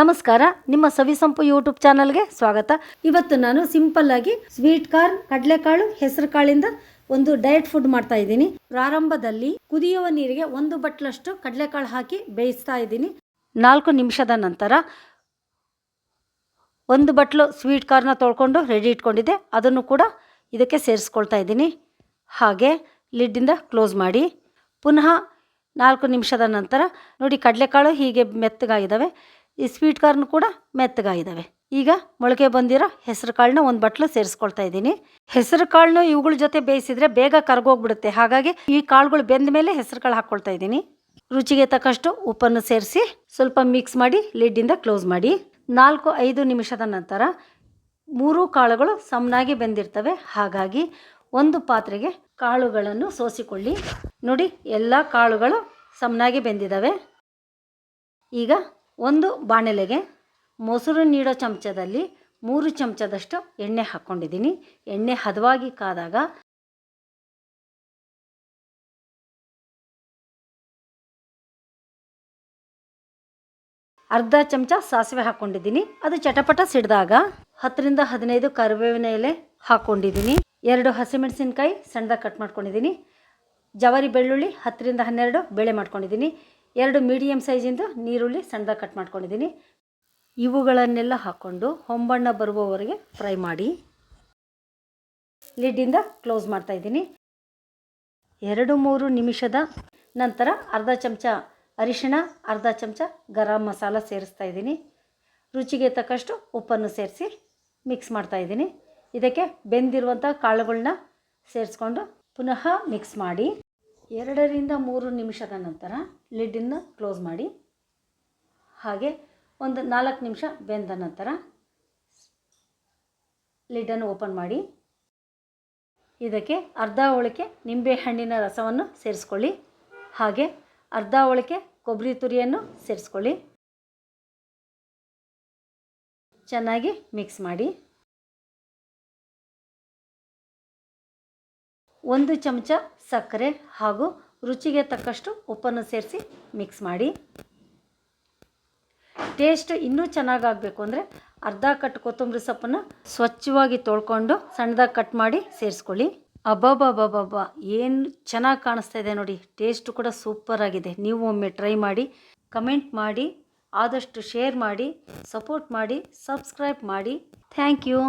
ನಮಸ್ಕಾರ, ನಿಮ್ಮ ಸವಿಸಂಪು ಯೂಟ್ಯೂಬ್ ಚಾನಲ್ಗೆ ಸ್ವಾಗತ. ಇವತ್ತು ನಾನು ಸಿಂಪಲ್ ಆಗಿ ಸ್ವೀಟ್ ಕಾರ್ನ್, ಕಡಲೆಕಾಳು, ಹೆಸರು ಕಾಳಿಂದ ಒಂದು ಡಯಟ್ ಫುಡ್ ಮಾಡ್ತಾ ಇದ್ದೀನಿ. ಪ್ರಾರಂಭದಲ್ಲಿ ಕುದಿಯುವ ನೀರಿಗೆ 1 ಬಟ್ಲಷ್ಟು ಕಡಲೆಕಾಳು ಹಾಕಿ ಬೇಯಿಸ್ತಾ ಇದ್ದೀನಿ. 4 ನಿಮಿಷದ ನಂತರ 1 ಬಟ್ಲು ಸ್ವೀಟ್ ಕಾರ್ನ ತೊಳ್ಕೊಂಡು ರೆಡಿ ಇಟ್ಕೊಂಡಿದ್ದೆ, ಅದನ್ನು ಕೂಡ ಇದಕ್ಕೆ ಸೇರಿಸ್ಕೊಳ್ತಾ ಇದ್ದೀನಿ. ಹಾಗೆ ಲಿಡ್ಡಿಂದ ಕ್ಲೋಸ್ ಮಾಡಿ ಪುನಃ 4 ನಿಮಿಷದ ನಂತರ ನೋಡಿ, ಕಡಲೆಕಾಳು ಹೀಗೆ ಮೆತ್ತಗಾಗಿದ್ದಾವೆ, ಈ ಸ್ವೀಟ್ ಕಾರ್ನ್ ಕೂಡ ಮೆತ್ತಗಾಗಿದ್ದಾವೆ. ಈಗ ಮೊಳಕೆ ಬಂದಿರೋ ಹೆಸರು ಕಾಳನ್ನ 1 ಬಟ್ಲು ಸೇರಿಸ್ಕೊಳ್ತಾ ಇದ್ದೀನಿ. ಹೆಸರು ಕಾಳನ್ನು ಇವುಗಳ ಜೊತೆ ಬೇಯಿಸಿದ್ರೆ ಬೇಗ ಕರಗೋಗ್ಬಿಡುತ್ತೆ, ಹಾಗಾಗಿ ಈ ಕಾಳುಗಳು ಬೆಂದ ಮೇಲೆ ಹೆಸರು ಕಾಳು ಹಾಕ್ಕೊಳ್ತಾ ಇದ್ದೀನಿ. ರುಚಿಗೆ ತಕ್ಕಷ್ಟು ಉಪ್ಪನ್ನು ಸೇರಿಸಿ ಸ್ವಲ್ಪ ಮಿಕ್ಸ್ ಮಾಡಿ ಲಿಡ್ಡಿಂದ ಕ್ಲೋಸ್ ಮಾಡಿ 4-5 ನಿಮಿಷದ ನಂತರ 3 ಕಾಳುಗಳು ಸಮನಾಗಿ ಬೆಂದಿರ್ತವೆ. ಹಾಗಾಗಿ ಒಂದು ಪಾತ್ರೆಗೆ ಕಾಳುಗಳನ್ನು ಸೋಸಿಕೊಳ್ಳಿ. ನೋಡಿ, ಎಲ್ಲ ಕಾಳುಗಳು ಸಮನಾಗಿ ಬೆಂದಿದ್ದಾವೆ. ಈಗ ಒಂದು ಬಾಣಲೆಗೆ ಮೊಸರು ನೀಡೋ ಚಮಚದಲ್ಲಿ 3 ಚಮಚದಷ್ಟು ಎಣ್ಣೆ ಹಾಕ್ಕೊಂಡಿದ್ದೀನಿ. ಎಣ್ಣೆ ಹದವಾಗಿ ಕಾದಾಗ ಅರ್ಧ ಚಮಚ ಸಾಸಿವೆ ಹಾಕ್ಕೊಂಡಿದ್ದೀನಿ. ಅದು ಚಟಪಟ ಸಿಡಿದಾಗ 10-15 ಕರಿಬೇವಿನ ಎಲೆ ಹಾಕ್ಕೊಂಡಿದ್ದೀನಿ. 2 ಹಸಿಮೆಣಸಿನ್ಕಾಯಿ ಸಣ್ಣದಾಗಿ ಕಟ್ ಮಾಡ್ಕೊಂಡಿದ್ದೀನಿ. ಜವಾರಿ ಬೆಳ್ಳುಳ್ಳಿ 10-12 ಬೇಳೆ ಮಾಡ್ಕೊಂಡಿದ್ದೀನಿ. 2 ಮೀಡಿಯಮ್ ಸೈಜಿಂದು ನೀರುಳ್ಳಿ ಸಣ್ಣದಾಗಿ ಕಟ್ ಮಾಡ್ಕೊಂಡಿದ್ದೀನಿ. ಇವುಗಳನ್ನೆಲ್ಲ ಹಾಕ್ಕೊಂಡು ಹೊಂಬಣ್ಣ ಬರುವವರೆಗೆ ಫ್ರೈ ಮಾಡಿ ಲಿಡ್ಡಿಂದ ಕ್ಲೋಸ್ ಮಾಡ್ತಾ ಇದ್ದೀನಿ. 2-3 ನಿಮಿಷದ ನಂತರ ಅರ್ಧ ಚಮಚ ಅರಿಶಿಣ, ಅರ್ಧ ಚಮಚ ಗರಂ ಮಸಾಲ ಸೇರಿಸ್ತಾ ಇದ್ದೀನಿ. ರುಚಿಗೆ ತಕ್ಕಷ್ಟು ಉಪ್ಪನ್ನು ಸೇರಿಸಿ ಮಿಕ್ಸ್ ಮಾಡ್ತಾ ಇದ್ದೀನಿ. ಇದಕ್ಕೆ ಬೆಂದಿರುವಂಥ ಕಾಳುಗಳನ್ನ ಸೇರಿಸ್ಕೊಂಡು ಪುನಃ ಮಿಕ್ಸ್ ಮಾಡಿ 2-3 ನಿಮಿಷದ ನಂತರ ಲಿಡ್ಡನ್ನು ಕ್ಲೋಸ್ ಮಾಡಿ ಹಾಗೆ ಒಂದು 4 ನಿಮಿಷ ಬೆಂದ ನಂತರ ಲಿಡ್ಡನ್ನು ಓಪನ್ ಮಾಡಿ ಇದಕ್ಕೆ ಅರ್ಧ ಹೋಳಿಗೆ ನಿಂಬೆಹಣ್ಣಿನ ರಸವನ್ನು ಸೇರಿಸ್ಕೊಳ್ಳಿ. ಹಾಗೆ ಅರ್ಧ ಹೋಳಿಗೆ ಕೊಬ್ಬರಿ ತುರಿಯನ್ನು ಸೇರಿಸ್ಕೊಳ್ಳಿ. ಚೆನ್ನಾಗಿ ಮಿಕ್ಸ್ ಮಾಡಿ 1 ಚಮಚ ಸಕ್ಕರೆ ಹಾಗೂ ರುಚಿಗೆ ತಕ್ಕಷ್ಟು ಉಪ್ಪನ್ನು ಸೇರಿಸಿ ಮಿಕ್ಸ್ ಮಾಡಿ. ಟೇಸ್ಟ್ ಇನ್ನೂ ಚೆನ್ನಾಗಾಗಬೇಕು ಅಂದರೆ ಅರ್ಧ ಕಟ್ ಕೊತ್ತಂಬರಿ ಸೊಪ್ಪನ್ನು ಸ್ವಚ್ಛವಾಗಿ ತೊಳ್ಕೊಂಡು ಸಣ್ಣದಾಗಿ ಕಟ್ ಮಾಡಿ ಸೇರಿಸ್ಕೊಳ್ಳಿ. ಅಬ್ಬಬ್ಬಬ್ಬಬ್ಬ, ಏನು ಚೆನ್ನಾಗಿ ಕಾಣಿಸ್ತಾ ಇದೆ ನೋಡಿ. ಟೇಸ್ಟ್ ಕೂಡ ಸೂಪರ್ ಆಗಿದೆ. ನೀವು ಒಮ್ಮೆ ಟ್ರೈ ಮಾಡಿ, ಕಮೆಂಟ್ ಮಾಡಿ, ಆದಷ್ಟು ಶೇರ್ ಮಾಡಿ, ಸಪೋರ್ಟ್ ಮಾಡಿ, ಸಬ್ಸ್ಕ್ರೈಬ್ ಮಾಡಿ. Thank you.